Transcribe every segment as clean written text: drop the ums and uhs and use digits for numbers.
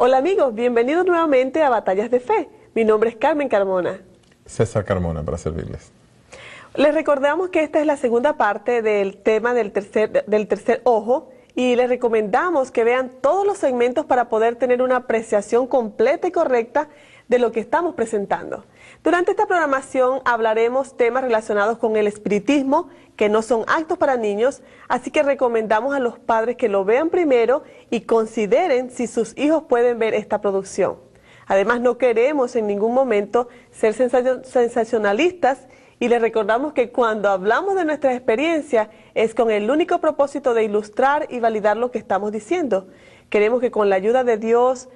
Hola amigos, bienvenidos nuevamente a Batallas de Fe. Mi nombre es Carmen Carmona. César Carmona, para servirles. Les recordamos que esta es la segunda parte del tema del tercer ojo y les recomendamos que vean todos los segmentos para poder tener una apreciación completa y correcta de lo que estamos presentando. Durante esta programación hablaremos temas relacionados con el espiritismo, que no son actos para niños, así que recomendamos a los padres que lo vean primero y consideren si sus hijos pueden ver esta producción. Además, no queremos en ningún momento ser sensacionalistas y les recordamos que cuando hablamos de nuestra experiencia es con el único propósito de ilustrar y validar lo que estamos diciendo. Queremos que con la ayuda de Dios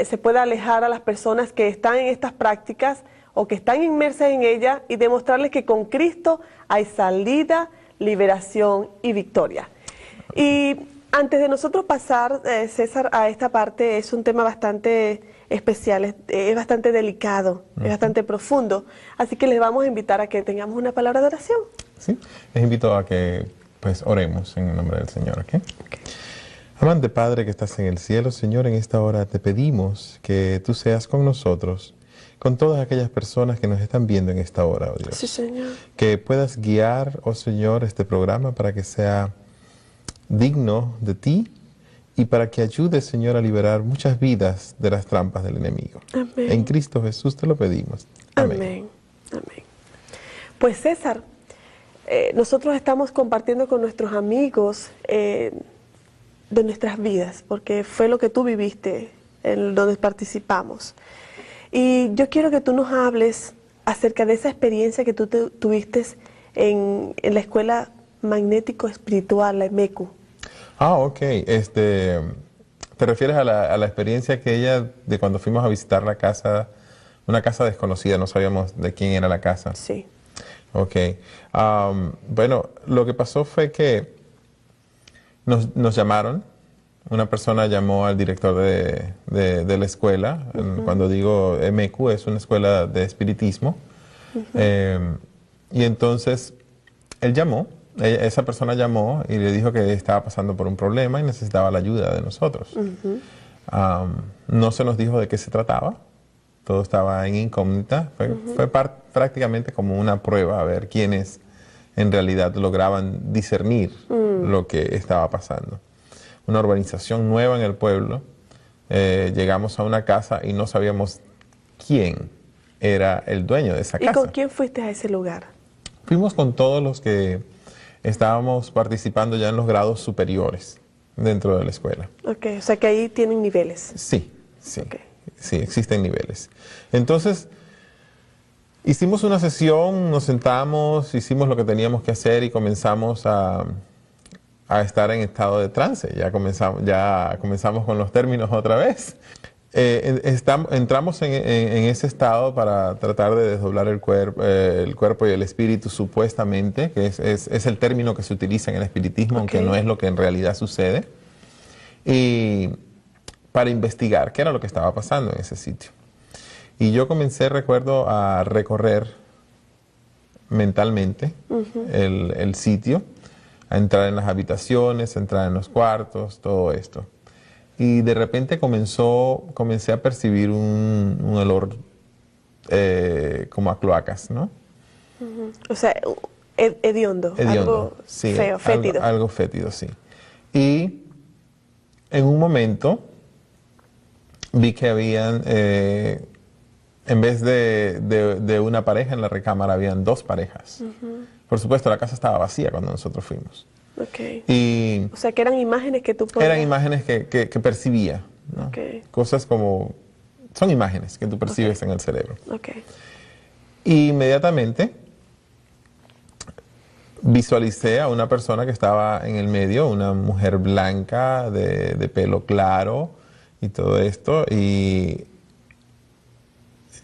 se pueda alejar a las personas que están en estas prácticas o que están inmersas en ellas y demostrarles que con Cristo hay salida, liberación y victoria. Y antes de nosotros pasar, César, a esta parte, es un tema bastante especial, es bastante delicado, es bastante profundo, así que les vamos a invitar a que tengamos una palabra de oración. Sí, les invito a que pues oremos en el nombre del Señor, ¿ok? Amante Padre que estás en el cielo, Señor, en esta hora te pedimos que tú seas con nosotros, con todas aquellas personas que nos están viendo en esta hora, oh Dios. Sí, Señor. Que puedas guiar, oh Señor, este programa para que sea digno de ti y para que ayude, Señor, a liberar muchas vidas de las trampas del enemigo. Amén. En Cristo Jesús te lo pedimos. Amén. Amén. Amén. Pues César, nosotros estamos compartiendo con nuestros amigos de nuestras vidas, porque fue lo que tú viviste, en donde participamos. Y yo quiero que tú nos hables acerca de esa experiencia que tú tuviste en la escuela magnético espiritual, la EMECU. Ah, ok. ¿Te refieres a la experiencia de cuando fuimos a visitar la casa, una casa desconocida, no sabíamos de quién era la casa? Sí. Ok. Bueno, lo que pasó fue que nos llamaron. Una persona llamó al director de la escuela. Cuando digo EMECU, es una escuela de espiritismo. Y entonces él llamó. Esa persona llamó y le dijo que estaba pasando por un problema y necesitaba la ayuda de nosotros. No se nos dijo de qué se trataba, todo estaba en incógnita. Fue prácticamente como una prueba a ver quiénes en realidad lograban discernir lo que estaba pasando. Una urbanización nueva en el pueblo, llegamos a una casa y no sabíamos quién era el dueño de esa casa. ¿Y con quién fuiste a ese lugar? Fuimos con todos los que estábamos participando ya en los grados superiores dentro de la escuela. Ok, o sea que ahí tienen niveles. Sí, sí, Okay. sí, existen niveles. Entonces, hicimos una sesión, nos sentamos, hicimos lo que teníamos que hacer y comenzamos a estar en estado de trance. Ya comenzamos con los términos otra vez. Entramos en ese estado para tratar de desdoblar el cuerpo y el espíritu, supuestamente, que es el término que se utiliza en el espiritismo, aunque no es lo que en realidad sucede, y para investigar qué era lo que estaba pasando en ese sitio. Y yo comencé, recuerdo, a recorrer mentalmente el sitio, a entrar en las habitaciones, a entrar en los cuartos, todo esto. Y de repente comencé a percibir un olor como a cloacas, ¿no? O sea, hediondo, algo sí, feo, fétido. Algo fétido, sí. Y en un momento vi que habían, en vez de una pareja en la recámara, habían dos parejas. Por supuesto, la casa estaba vacía cuando nosotros fuimos. Okay. Y o sea, que eran imágenes que tú podías... Eran imágenes que percibía, ¿no? Okay. Cosas como... Son imágenes que tú percibes en el cerebro. Okay. Y inmediatamente visualicé a una persona que estaba en el medio, una mujer blanca, de pelo claro y todo esto. Y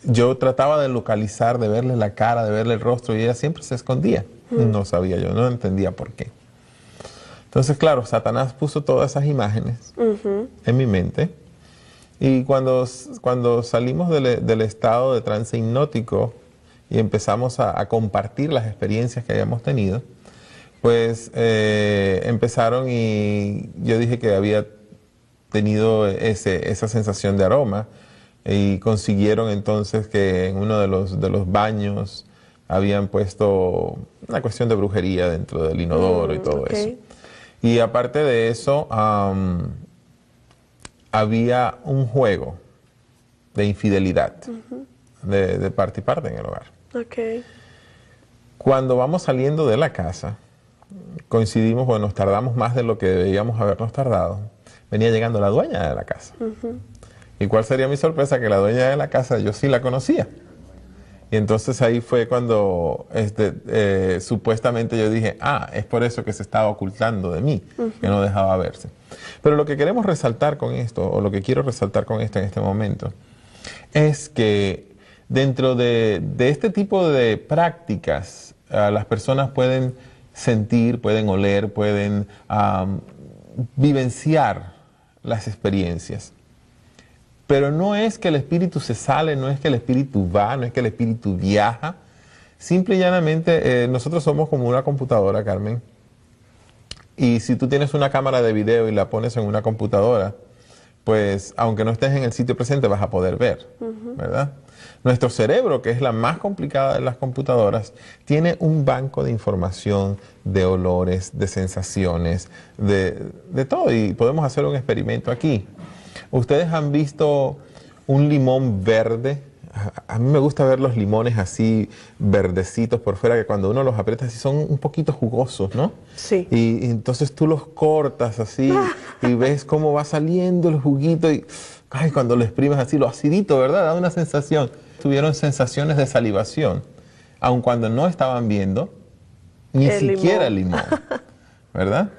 yo trataba de localizar, de verle la cara, de verle el rostro, y ella siempre se escondía. No sabía yo, no entendía por qué. Entonces, claro, Satanás puso todas esas imágenes en mi mente. Y cuando salimos del estado de trance hipnótico y empezamos a compartir las experiencias que habíamos tenido, pues empezaron y yo dije que había tenido esa sensación de aroma y consiguieron entonces que en uno de los baños habían puesto una cuestión de brujería dentro del inodoro y todo eso. Y aparte de eso, había un juego de infidelidad de parte y parte en el hogar. Cuando vamos saliendo de la casa, coincidimos, bueno, nos tardamos más de lo que debíamos habernos tardado. Venía llegando la dueña de la casa. ¿Y cuál sería mi sorpresa? Que la dueña de la casa yo sí la conocía. Y entonces ahí fue cuando supuestamente yo dije, es por eso que se estaba ocultando de mí, que no dejaba verse. Pero lo que queremos resaltar con esto, o lo que quiero resaltar con esto en este momento, es que dentro de este tipo de prácticas, las personas pueden sentir, pueden oler, pueden vivenciar las experiencias. Pero no es que el espíritu se sale, no es que el espíritu va, no es que el espíritu viaja. Simple y llanamente, nosotros somos como una computadora, Carmen. Y si tú tienes una cámara de video y la pones en una computadora, pues aunque no estés en el sitio presente vas a poder ver, ¿verdad? Nuestro cerebro, que es la más complicada de las computadoras, tiene un banco de información, de olores, de sensaciones, de todo. Y podemos hacer un experimento aquí. ¿Ustedes han visto un limón verde? A mí me gusta ver los limones así verdecitos por fuera, que cuando uno los aprieta así son un poquito jugosos, ¿no? Sí. Y entonces tú los cortas así y ves cómo va saliendo el juguito y cuando lo exprimes así, lo acidito, ¿verdad? Da una sensación. Tuvieron sensaciones de salivación, aun cuando no estaban viendo ni siquiera el limón, ¿verdad?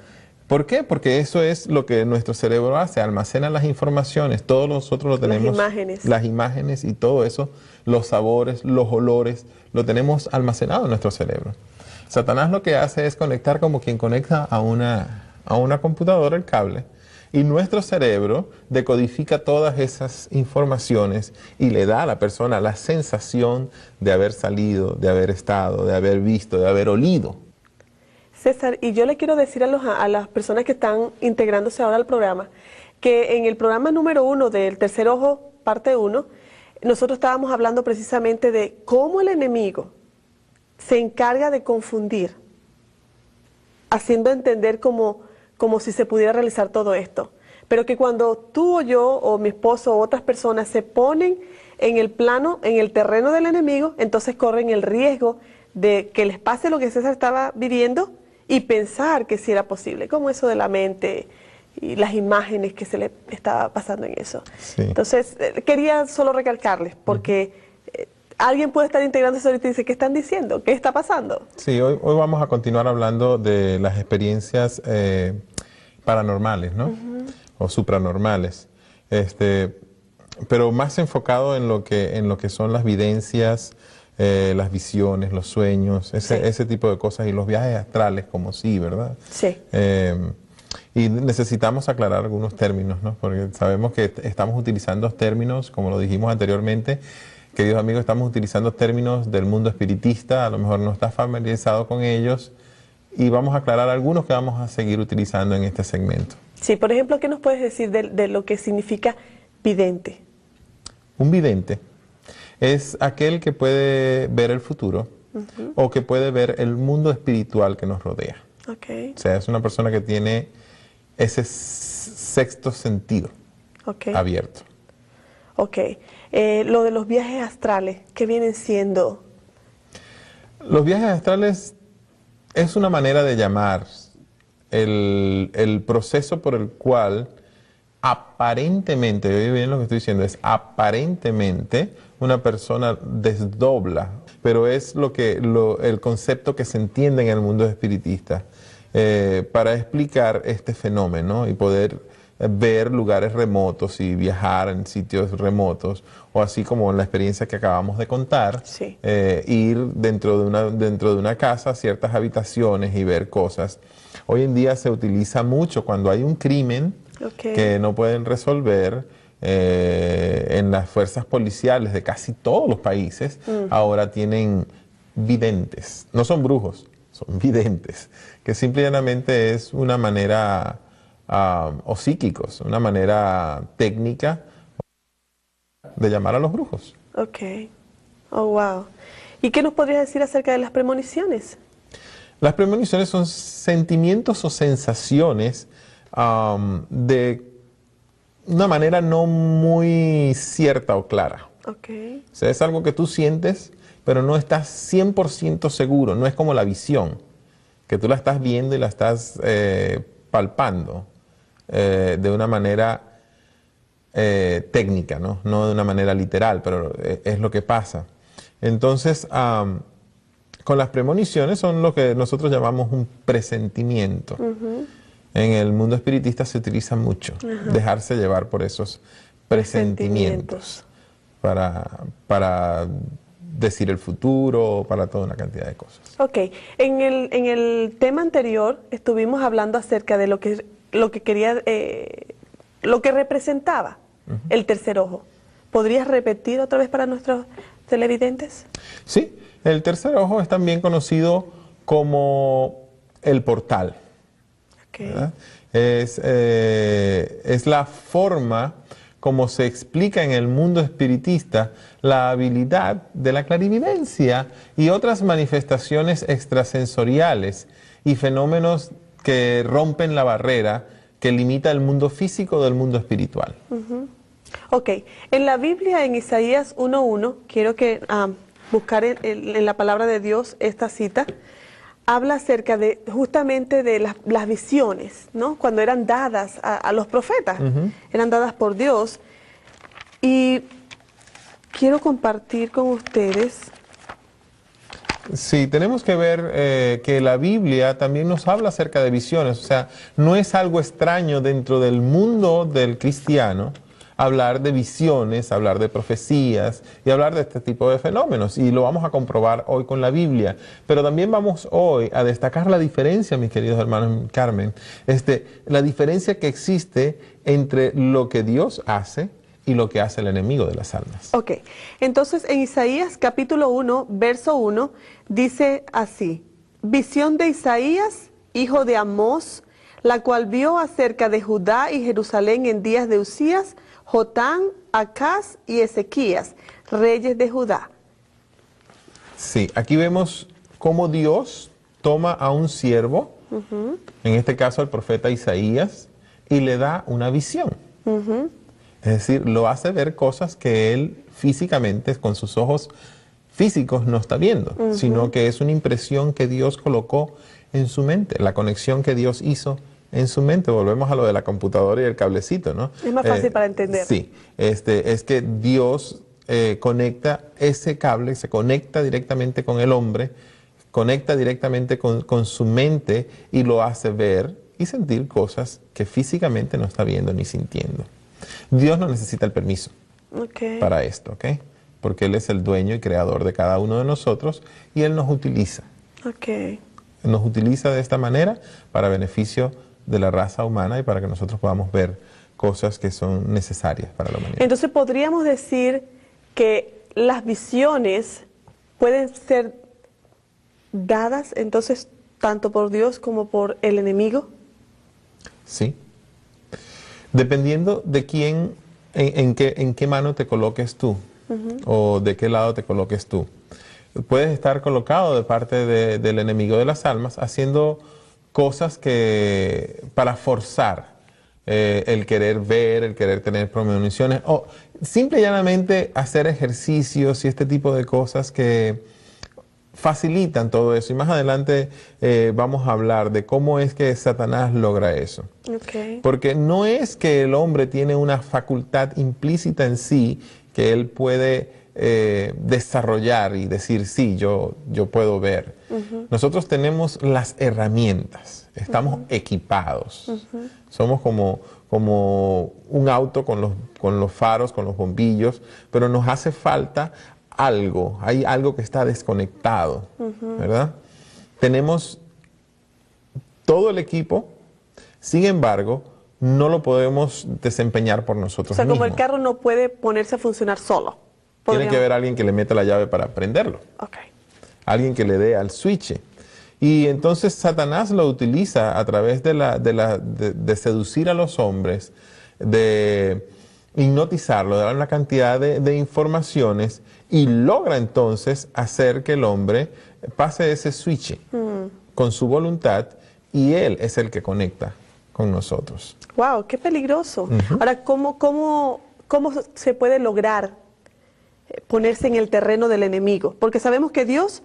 ¿Por qué? Porque eso es lo que nuestro cerebro hace, almacena las informaciones, todos nosotros lo tenemos. Las imágenes y todo eso, los sabores, los olores, lo tenemos almacenado en nuestro cerebro. Satanás lo que hace es conectar como quien conecta a una computadora el cable, y nuestro cerebro decodifica todas esas informaciones y le da a la persona la sensación de haber salido, de haber estado, de haber visto, de haber olido. César, y yo le quiero decir a las personas que están integrándose ahora al programa, que en el programa número 1 del Tercer Ojo, parte 1, nosotros estábamos hablando precisamente de cómo el enemigo se encarga de confundir, haciendo entender como si se pudiera realizar todo esto. Pero que cuando tú o yo, o mi esposo, o otras personas se ponen en el plano, en el terreno del enemigo, entonces corren el riesgo de que les pase lo que César estaba viviendo, y pensar que sí era posible, como eso de la mente y las imágenes que se le estaba pasando en eso. Sí. Entonces, quería solo recalcarles, porque alguien puede estar integrándose ahorita y dice, ¿qué están diciendo? ¿Qué está pasando? Sí, hoy vamos a continuar hablando de las experiencias paranormales, ¿no? O supranormales. Pero más enfocado en lo que son las videncias, las visiones, los sueños, ese tipo de cosas, y los viajes astrales como ¿verdad? Sí. Y necesitamos aclarar algunos términos, ¿no? Porque sabemos que estamos utilizando términos, como lo dijimos anteriormente, queridos amigos, estamos utilizando términos del mundo espiritista, a lo mejor no estás familiarizado con ellos, y vamos a aclarar algunos que vamos a seguir utilizando en este segmento. Sí, por ejemplo, ¿qué nos puedes decir de lo que significa vidente? Un vidente es aquel que puede ver el futuro o que puede ver el mundo espiritual que nos rodea. Okay. O sea, es una persona que tiene ese sexto sentido abierto. Ok. Lo de los viajes astrales, ¿qué vienen siendo? Los viajes astrales es una manera de llamar el proceso por el cual aparentemente, oye bien lo que estoy diciendo, es aparentemente una persona desdobla, pero es el concepto que se entiende en el mundo espiritista para explicar este fenómeno y poder ver lugares remotos y viajar en sitios remotos, o así como en la experiencia que acabamos de contar, sí. Ir dentro de una casa, ciertas habitaciones y ver cosas. Hoy en día se utiliza mucho cuando hay un crimen que no pueden resolver. En las fuerzas policiales de casi todos los países ahora tienen videntes, no son brujos, son videntes, que simplemente es una manera o psíquicos, una manera técnica de llamar a los brujos. Ok. Oh, wow. ¿Y qué nos podrías decir acerca de las premoniciones? Las premoniciones son sentimientos o sensaciones de una manera no muy cierta o clara. Okay. O sea, es algo que tú sientes, pero no estás 100% seguro. No es como la visión, que tú la estás viendo y la estás palpando de una manera técnica, ¿no? No de una manera literal, pero es lo que pasa. Entonces, con las premoniciones son lo que nosotros llamamos un presentimiento. En el mundo espiritista se utiliza mucho, dejarse llevar por esos presentimientos para decir el futuro, para toda una cantidad de cosas. Ok, en el tema anterior estuvimos hablando acerca de lo que representaba el tercer ojo. ¿Podrías repetir otra vez para nuestros televidentes? Sí, el tercer ojo es también conocido como el portal. Okay. Es la forma como se explica en el mundo espiritista la habilidad de la clarividencia y otras manifestaciones extrasensoriales y fenómenos que rompen la barrera que limita el mundo físico del mundo espiritual. Ok, en la Biblia, en Isaías 1:1, quiero que buscar en la palabra de Dios esta cita. Habla acerca de justamente de las visiones, ¿no? Cuando eran dadas a los profetas, eran dadas por Dios. Y quiero compartir con ustedes. Sí, tenemos que ver que la Biblia también nos habla acerca de visiones. O sea, no es algo extraño dentro del mundo del cristiano hablar de visiones, hablar de profecías y hablar de este tipo de fenómenos. Y lo vamos a comprobar hoy con la Biblia. Pero también vamos hoy a destacar la diferencia, mis queridos hermanos Carmen, la diferencia que existe entre lo que Dios hace y lo que hace el enemigo de las almas. Ok, entonces en Isaías capítulo 1, verso 1, dice así: visión de Isaías, hijo de Amós, la cual vio acerca de Judá y Jerusalén en días de Usías, Jotán, Acaz y Ezequías, reyes de Judá. Sí, aquí vemos cómo Dios toma a un siervo, en este caso al profeta Isaías, y le da una visión. Es decir, lo hace ver cosas que él físicamente, con sus ojos físicos, no está viendo, sino que es una impresión que Dios colocó en su mente, la conexión que Dios hizo en su mente. Volvemos a lo de la computadora y el cablecito, ¿no? Es más fácil para entender. Sí, es que Dios conecta ese cable, se conecta directamente con el hombre, conecta directamente con su mente y lo hace ver y sentir cosas que físicamente no está viendo ni sintiendo. Dios no necesita el permiso para esto, ¿ok? Porque Él es el dueño y creador de cada uno de nosotros y Él nos utiliza. Nos utiliza de esta manera para beneficio de la raza humana y para que nosotros podamos ver cosas que son necesarias para la humanidad. Entonces, ¿podríamos decir que las visiones pueden ser dadas, entonces, tanto por Dios como por el enemigo? Sí. Dependiendo de quién, en qué mano te coloques tú, o de qué lado te coloques tú. Puedes estar colocado de parte del enemigo de las almas, haciendo cosas para forzar el querer ver, el querer tener premoniciones, o simple y llanamente hacer ejercicios y este tipo de cosas que facilitan todo eso. Y más adelante vamos a hablar de cómo es que Satanás logra eso. Porque no es que el hombre tiene una facultad implícita en sí que él puede desarrollar y decir, sí, yo puedo ver. Nosotros tenemos las herramientas, estamos equipados. Somos como un auto con los faros, con los bombillos, pero nos hace falta algo, hay algo que está desconectado, ¿verdad? Tenemos todo el equipo, sin embargo, no lo podemos desempeñar por nosotros mismos. O sea, como el carro no puede ponerse a funcionar solo. Tiene que haber alguien que le meta la llave para prenderlo. Alguien que le dé al switch. Y entonces Satanás lo utiliza a través de seducir a los hombres, de hipnotizarlo, de dar una cantidad de informaciones y logra entonces hacer que el hombre pase ese switch con su voluntad y él es el que conecta con nosotros. ¡Wow! ¡Qué peligroso! Ahora, ¿cómo se puede lograr ponerse en el terreno del enemigo? Porque sabemos que Dios,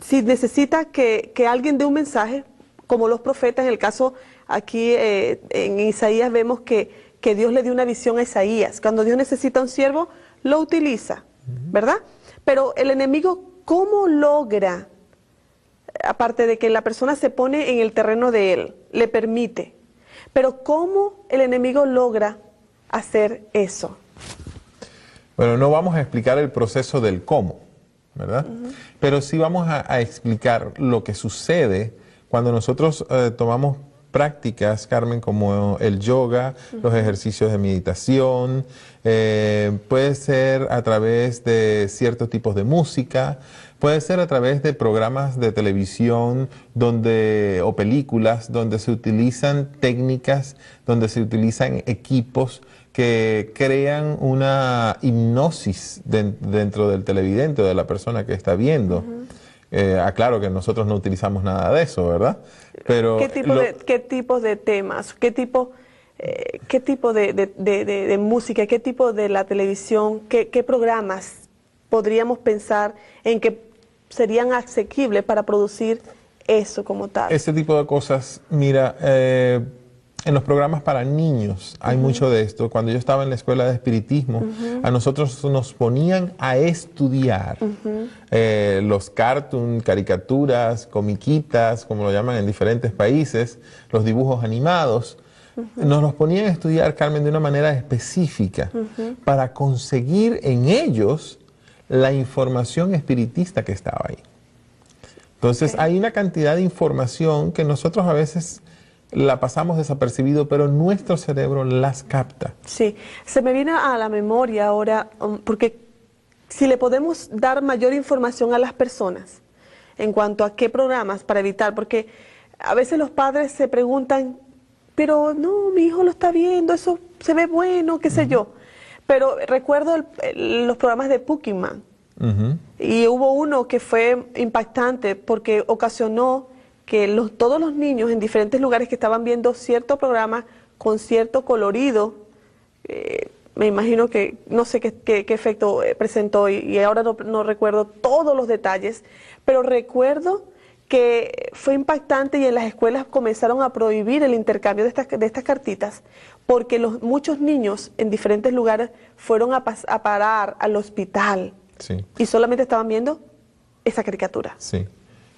si necesita que alguien dé un mensaje, como los profetas, en el caso aquí en Isaías vemos que Dios le dio una visión a Isaías. Cuando Dios necesita un siervo, lo utiliza, ¿verdad? Pero el enemigo, ¿cómo logra, aparte de que la persona se pone en el terreno de él, le permite, pero cómo el enemigo logra hacer eso? Bueno, no vamos a explicar el proceso del cómo, ¿verdad? Pero sí vamos a explicar lo que sucede cuando nosotros tomamos prácticas, Carmen, como el yoga, los ejercicios de meditación, puede ser a través de ciertos tipos de música, puede ser a través de programas de televisión o películas donde se utilizan técnicas, donde se utilizan equipos que crean una hipnosis dentro del televidente o de la persona que está viendo. Aclaro que nosotros no utilizamos nada de eso, ¿verdad? Pero ¿Qué tipos de temas? ¿Qué tipo de música? ¿Qué tipo de la televisión? ¿Qué programas podríamos pensar en que serían asequibles para producir eso como tal? Ese tipo de cosas, mira, en los programas para niños hay mucho de esto. Cuando yo estaba en la escuela de espiritismo, a nosotros nos ponían a estudiar los cartoons, caricaturas, comiquitas, como lo llaman en diferentes países, los dibujos animados. Nos los ponían a estudiar, Carmen, de una manera específica para conseguir en ellos la información espiritista que estaba ahí. Entonces hay una cantidad de información que nosotros a veces la pasamos desapercibido, pero nuestro cerebro las capta. Sí, se me viene a la memoria ahora, porque si le podemos dar mayor información a las personas en cuanto a qué programas para evitar, porque a veces los padres se preguntan, pero no, mi hijo lo está viendo, eso se ve bueno, qué sé yo. Pero recuerdo los programas de Pokémon, y hubo uno que fue impactante porque ocasionó que todos los niños en diferentes lugares que estaban viendo cierto programa con cierto colorido, me imagino que, no sé qué efecto presentó y ahora no recuerdo todos los detalles, pero recuerdo que fue impactante y en las escuelas comenzaron a prohibir el intercambio de estas cartitas porque muchos niños en diferentes lugares fueron a parar al hospital y solamente estaban viendo esa caricatura. Sí.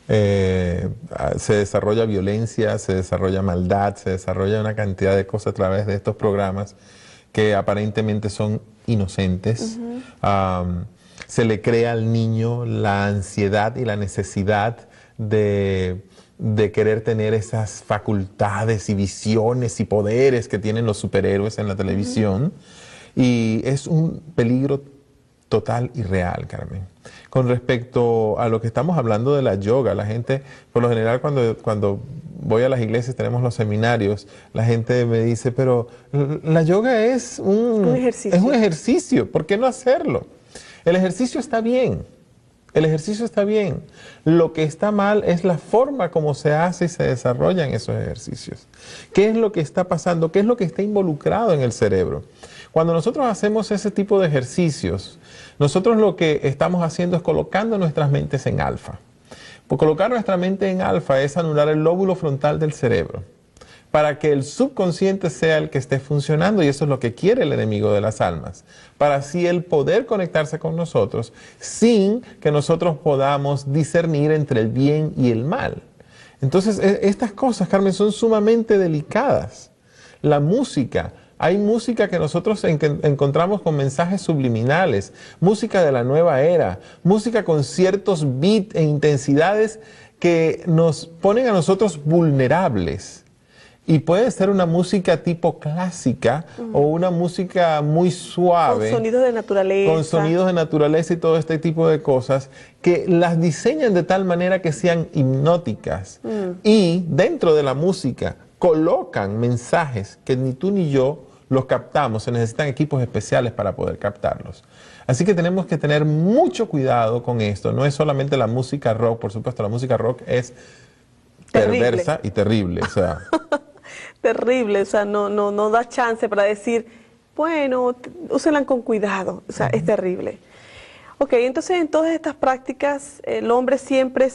Se desarrolla violencia, se desarrolla maldad, se desarrolla una cantidad de cosas a través de estos programas que aparentemente son inocentes. Se le crea al niño la ansiedad y la necesidad de querer tener esas facultades y visiones y poderes que tienen los superhéroes en la televisión. Y es un peligro total y real, Carmen. Con respecto a lo que estamos hablando de la yoga, la gente, por lo general cuando voy a las iglesias, tenemos los seminarios, la gente me dice, pero la yoga es un ejercicio, ¿por qué no hacerlo? El ejercicio está bien, el ejercicio está bien. Lo que está mal es la forma como se hace y se desarrollan esos ejercicios. ¿Qué es lo que está pasando? ¿Qué es lo que está involucrado en el cerebro? Cuando nosotros hacemos ese tipo de ejercicios, nosotros lo que estamos haciendo es colocando nuestras mentes en alfa. Por colocar nuestra mente en alfa es anular el lóbulo frontal del cerebro para que el subconsciente sea el que esté funcionando, y eso es lo que quiere el enemigo de las almas, para así él poder conectarse con nosotros sin que nosotros podamos discernir entre el bien y el mal. Entonces, estas cosas, Carmen, son sumamente delicadas. La música, hay música que nosotros encontramos con mensajes subliminales, música de la nueva era, música con ciertos beats e intensidades que nos ponen a nosotros vulnerables. Y puede ser una música tipo clásica o una música muy suave. Con sonidos de naturaleza. Con sonidos de naturaleza y todo este tipo de cosas que las diseñan de tal manera que sean hipnóticas. Y dentro de la música colocan mensajes que ni tú ni yo los captamos. Se necesitan equipos especiales para poder captarlos. Así que tenemos que tener mucho cuidado con esto. No es solamente la música rock, por supuesto, la música rock es perversa y terrible. O sea, terrible, o sea, no da chance para decir, bueno, úsenla con cuidado, o sea, es terrible. Ok, entonces en todas estas prácticas, el hombre siempre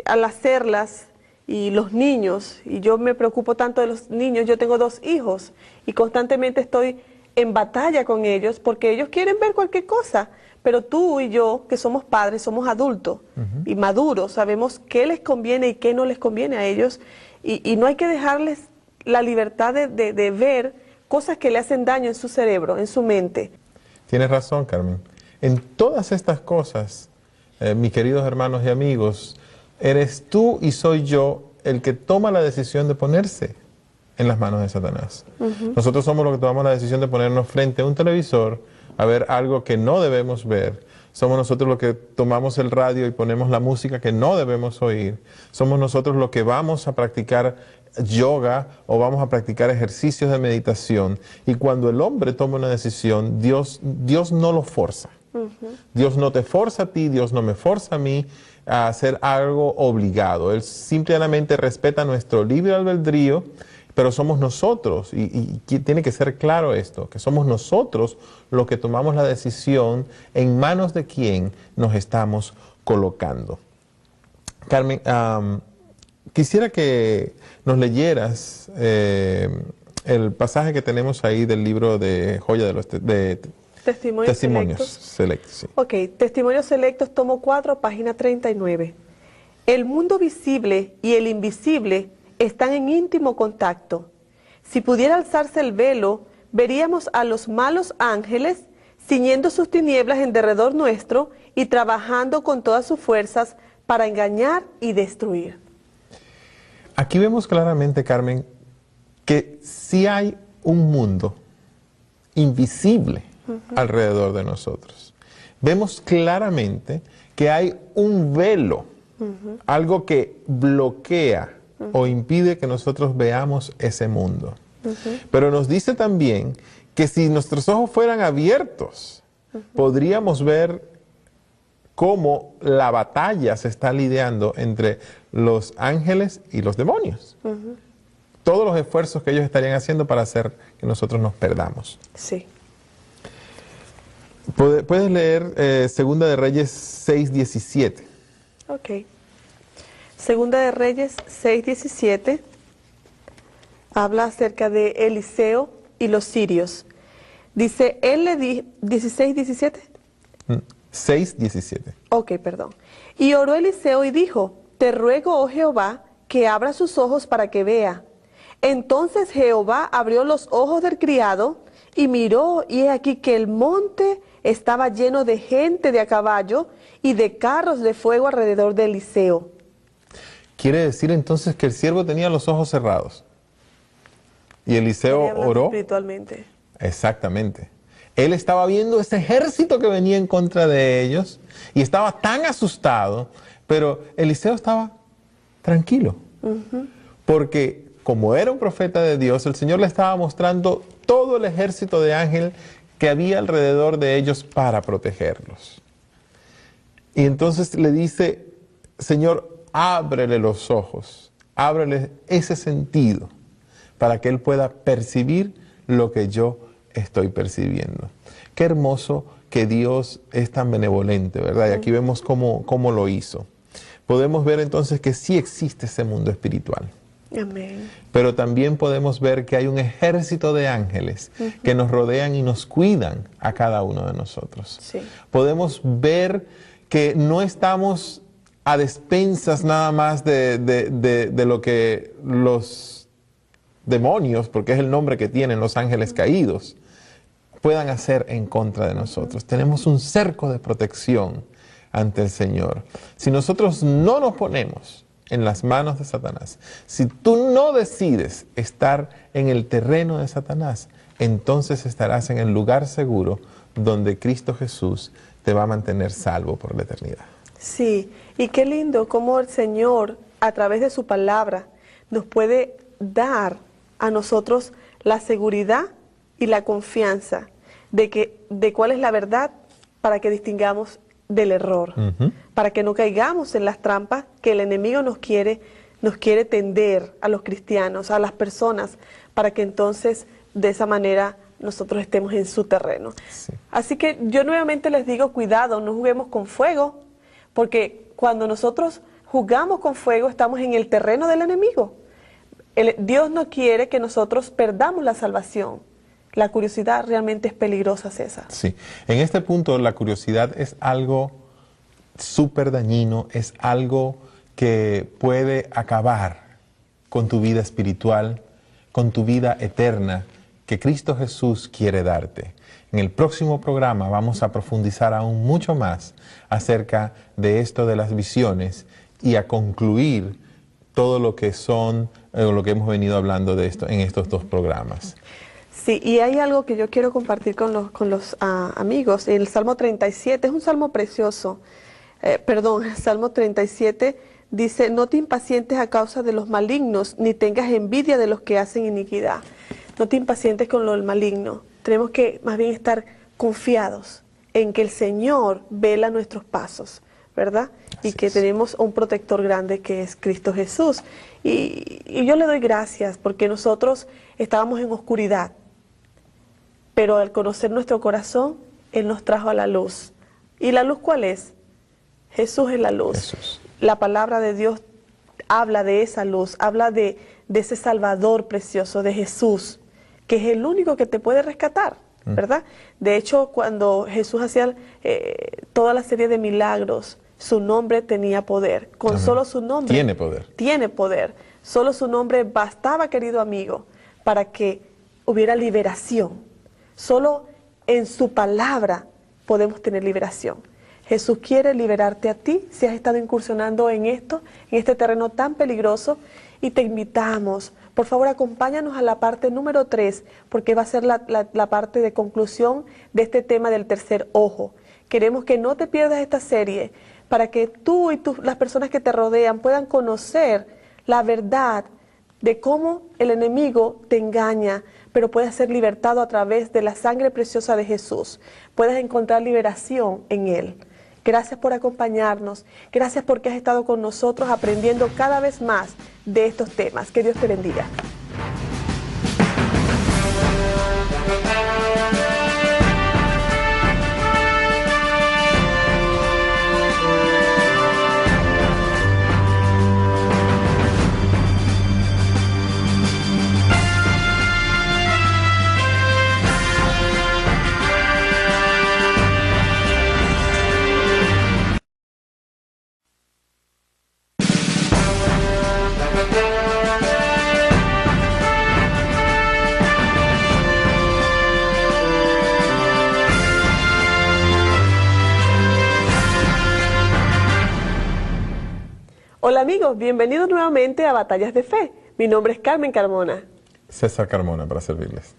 al hacerlas, y los niños, y yo me preocupo tanto de los niños, yo tengo 2 hijos, y constantemente estoy en batalla con ellos, porque ellos quieren ver cualquier cosa, pero tú y yo, que somos padres, somos adultos y maduros, sabemos qué les conviene y qué no les conviene a ellos, y no hay que dejarles la libertad de ver cosas que le hacen daño en su cerebro, en su mente. Tienes razón, Carmen. En todas estas cosas, mis queridos hermanos y amigos, eres tú y soy yo el que toma la decisión de ponerse en las manos de Satanás. Nosotros somos los que tomamos la decisión de ponernos frente a un televisor a ver algo que no debemos ver. Somos nosotros los que tomamos el radio y ponemos la música que no debemos oír. Somos nosotros los que vamos a practicar yoga o vamos a practicar ejercicios de meditación. Y cuando el hombre toma una decisión, Dios no lo forza. Dios no te forza a ti, Dios no me forza a mí a hacer algo obligado. Él simplemente respeta nuestro libre albedrío, pero somos nosotros, y tiene que ser claro esto, que somos nosotros los que tomamos la decisión en manos de quien nos estamos colocando. Carmen, quisiera que nos leyeras el pasaje que tenemos ahí del libro de Joya de los Testimonios Selectos. Sí. Ok, Testimonios Selectos, tomo 4, página 39. El mundo visible y el invisible están en íntimo contacto. Si pudiera alzarse el velo, veríamos a los malos ángeles ciñendo sus tinieblas en derredor nuestro y trabajando con todas sus fuerzas para engañar y destruir. Aquí vemos claramente, Carmen, que sí hay un mundo invisible alrededor de nosotros. Vemos claramente que hay un velo, algo que bloquea o impide que nosotros veamos ese mundo. Pero nos dice también que si nuestros ojos fueran abiertos, podríamos ver cómo la batalla se está lidiando entre los ángeles y los demonios. Todos los esfuerzos que ellos estarían haciendo para hacer que nosotros nos perdamos. Sí. Puedes leer Segunda de Reyes 6:17. Ok. Segunda de Reyes 6:17 habla acerca de Eliseo y los sirios. Dice, él le dijo, 16:17. 6:17. Ok, perdón. Y oró Eliseo y dijo, te ruego, oh Jehová, que abra sus ojos para que vea. Entonces Jehová abrió los ojos del criado y miró, y he aquí que el monte estaba lleno de gente de a caballo y de carros de fuego alrededor de Eliseo. Quiere decir entonces que el siervo tenía los ojos cerrados. Y Eliseo oró. Espiritualmente. Exactamente. Él estaba viendo ese ejército que venía en contra de ellos y estaba tan asustado, pero Eliseo estaba tranquilo. Porque como era un profeta de Dios, el Señor le estaba mostrando todo el ejército de ángeles que había alrededor de ellos para protegerlos. Y entonces le dice, Señor, ábrele los ojos, ábrele ese sentido para que él pueda percibir lo que yo estoy percibiendo. Qué hermoso que Dios es tan benevolente, ¿verdad? Y aquí vemos cómo lo hizo. Podemos ver entonces que sí existe ese mundo espiritual. Amén. Pero también podemos ver que hay un ejército de ángeles que nos rodean y nos cuidan a cada uno de nosotros. Sí. Podemos ver que no estamos a despensas nada más de lo que los demonios, porque es el nombre que tienen los ángeles caídos, puedan hacer en contra de nosotros. Tenemos un cerco de protección ante el Señor. Si nosotros no nos ponemos en las manos de Satanás, si tú no decides estar en el terreno de Satanás, entonces estarás en el lugar seguro donde Cristo Jesús te va a mantener salvo por la eternidad. Sí, y qué lindo cómo el Señor, a través de su palabra, nos puede dar a nosotros la seguridad y la confianza de cuál es la verdad para que distingamos del error, para que no caigamos en las trampas que el enemigo nos quiere tender a los cristianos, a las personas, para que entonces de esa manera nosotros estemos en su terreno. Sí. Así que yo nuevamente les digo, cuidado, no juguemos con fuego, porque cuando nosotros jugamos con fuego estamos en el terreno del enemigo. Dios no quiere que nosotros perdamos la salvación. La curiosidad realmente es peligrosa, César. Sí, en este punto la curiosidad es algo súper dañino, es algo que puede acabar con tu vida espiritual, con tu vida eterna, que Cristo Jesús quiere darte. En el próximo programa vamos a profundizar aún mucho más acerca de esto de las visiones y a concluir todo lo que son, lo que hemos venido hablando de esto en estos dos programas. Sí, y hay algo que yo quiero compartir con los amigos. El Salmo 37 es un salmo precioso. El Salmo 37 dice, no te impacientes a causa de los malignos, ni tengas envidia de los que hacen iniquidad. No te impacientes con lo del maligno. Tenemos que más bien estar confiados en que el Señor vela nuestros pasos, ¿verdad? Y que tenemos un protector grande que es Cristo Jesús. Y yo le doy gracias porque nosotros estábamos en oscuridad, pero al conocer nuestro corazón, Él nos trajo a la luz. ¿Y la luz cuál es? Jesús es la luz. Jesús. La palabra de Dios habla de esa luz, habla de ese Salvador precioso, de Jesús, que es el único que te puede rescatar, ¿verdad? De hecho, cuando Jesús hacía toda la serie de milagros, su nombre tenía poder. Con solo su nombre. Tiene poder. Tiene poder. Solo su nombre bastaba, querido amigo, para que hubiera liberación. Solo en su palabra podemos tener liberación. Jesús quiere liberarte a ti si has estado incursionando en este terreno tan peligroso, y te invitamos, por favor, acompáñanos a la parte número 3, porque va a ser la parte de conclusión de este tema del tercer ojo. Queremos que no te pierdas esta serie para que tú y las personas que te rodean puedan conocer la verdad de cómo el enemigo te engaña, pero puedes ser libertado a través de la sangre preciosa de Jesús. Puedes encontrar liberación en Él. Gracias por acompañarnos. Gracias porque has estado con nosotros aprendiendo cada vez más de estos temas. Que Dios te bendiga. Hola amigos, bienvenidos nuevamente a Batallas de Fe. Mi nombre es Carmen Carmona. César Carmona, para servirles.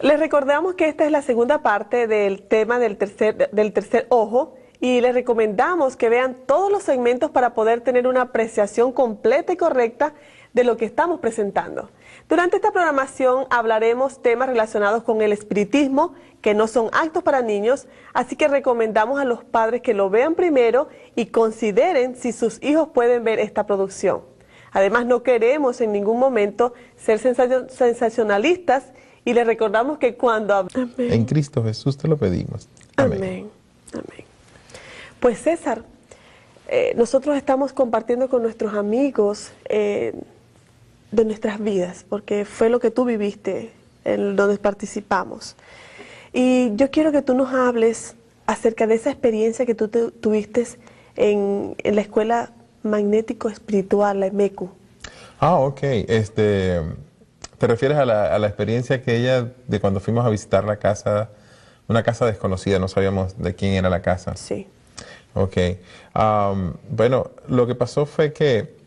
Les recordamos que esta es la segunda parte del tema del tercer ojo, y les recomendamos que vean todos los segmentos para poder tener una apreciación completa y correcta de lo que estamos presentando. Durante esta programación hablaremos temas relacionados con el espiritismo, que no son actos para niños, así que recomendamos a los padres que lo vean primero y consideren si sus hijos pueden ver esta producción. Además, no queremos en ningún momento ser sensacionalistas, y les recordamos que cuando... Amén. En Cristo Jesús te lo pedimos. Amén. Amén. Amén. Pues César, nosotros estamos compartiendo con nuestros amigos de nuestras vidas, porque fue lo que tú viviste, en donde participamos. Y yo quiero que tú nos hables acerca de esa experiencia que tú tuviste en la escuela magnético espiritual, la EMECU. Ok. ¿Te refieres a la experiencia que de cuando fuimos a visitar la casa, una casa desconocida, no sabíamos de quién era la casa? Sí. Ok. Bueno, lo que pasó fue que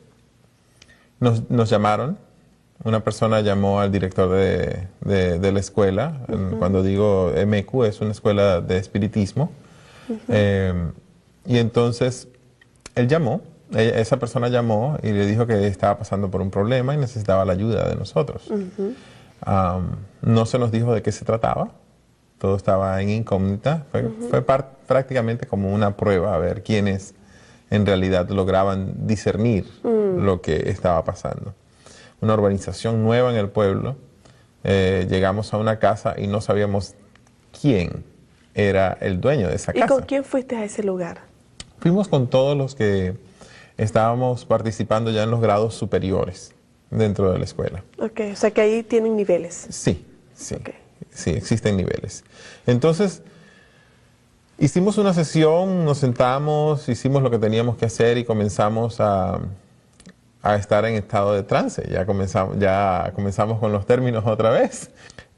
Nos llamaron, una persona llamó al director de la escuela. Cuando digo MQ, es una escuela de espiritismo. Y entonces él llamó, esa persona llamó y le dijo que estaba pasando por un problema y necesitaba la ayuda de nosotros. No se nos dijo de qué se trataba, todo estaba en incógnita. Fue prácticamente como una prueba a ver quiénes en realidad lograban discernir lo que estaba pasando. Una urbanización nueva en el pueblo, llegamos a una casa y no sabíamos quién era el dueño de esa casa. ¿Y con quién fuiste a ese lugar? Fuimos con todos los que estábamos participando ya en los grados superiores dentro de la escuela. Ok, o sea que ahí tienen niveles. Sí, sí, Okay. sí, existen niveles. Entonces, hicimos una sesión, nos sentamos, hicimos lo que teníamos que hacer y comenzamos a estar en estado de trance. Ya comenzamos con los términos otra vez.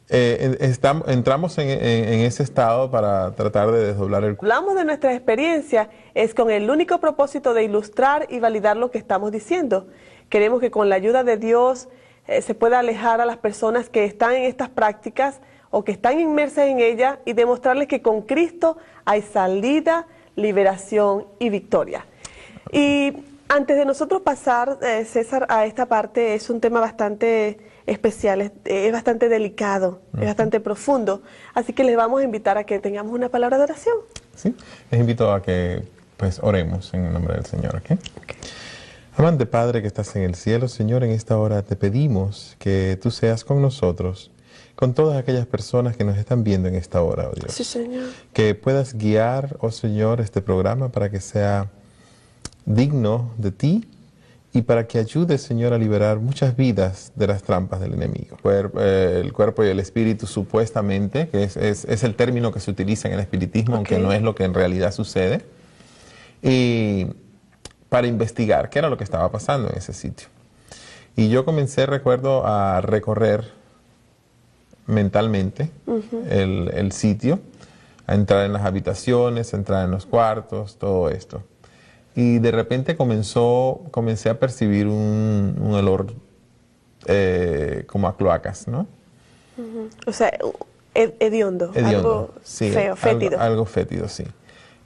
Entramos en ese estado para tratar de desdoblar el... Hablamos de nuestra experiencia, es con el único propósito de ilustrar y validar lo que estamos diciendo. Queremos que con la ayuda de Dios se pueda alejar a las personas que están en estas prácticas o que están inmersas en ellas y demostrarles que con Cristo hay salida, liberación y victoria. Y antes de nosotros pasar, César, a esta parte, es un tema bastante especial, es bastante delicado, es bastante profundo. Así que les vamos a invitar a que tengamos una palabra de oración. Sí, les invito a que pues oremos en el nombre del Señor, ¿ok? Amante Padre que estás en el cielo, Señor, en esta hora te pedimos que tú seas con nosotros, con todas aquellas personas que nos están viendo en esta hora, oh Dios. Sí, Señor. Que puedas guiar, oh Señor, este programa para que sea digno de ti y para que ayude, Señor, a liberar muchas vidas de las trampas del enemigo. El cuerpo y el espíritu, supuestamente, que es el término que se utiliza en el espiritismo, aunque no es lo que en realidad sucede, y para investigar qué era lo que estaba pasando en ese sitio. Y yo comencé, recuerdo, a recorrer mentalmente el sitio, a entrar en las habitaciones, a entrar en los cuartos, todo esto. Y de repente comencé a percibir un olor como a cloacas, ¿no? O sea, hediondo, algo sí, feo, fétido. Algo fétido, sí.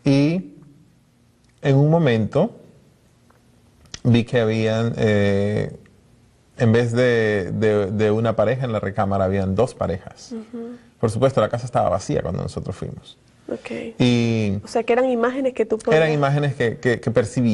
Y en un momento vi que habían, en vez de una pareja en la recámara, habían dos parejas. Por supuesto, la casa estaba vacía cuando nosotros fuimos. Okay. Y o sea, que eran imágenes que tú podías... Eran imágenes que percibí.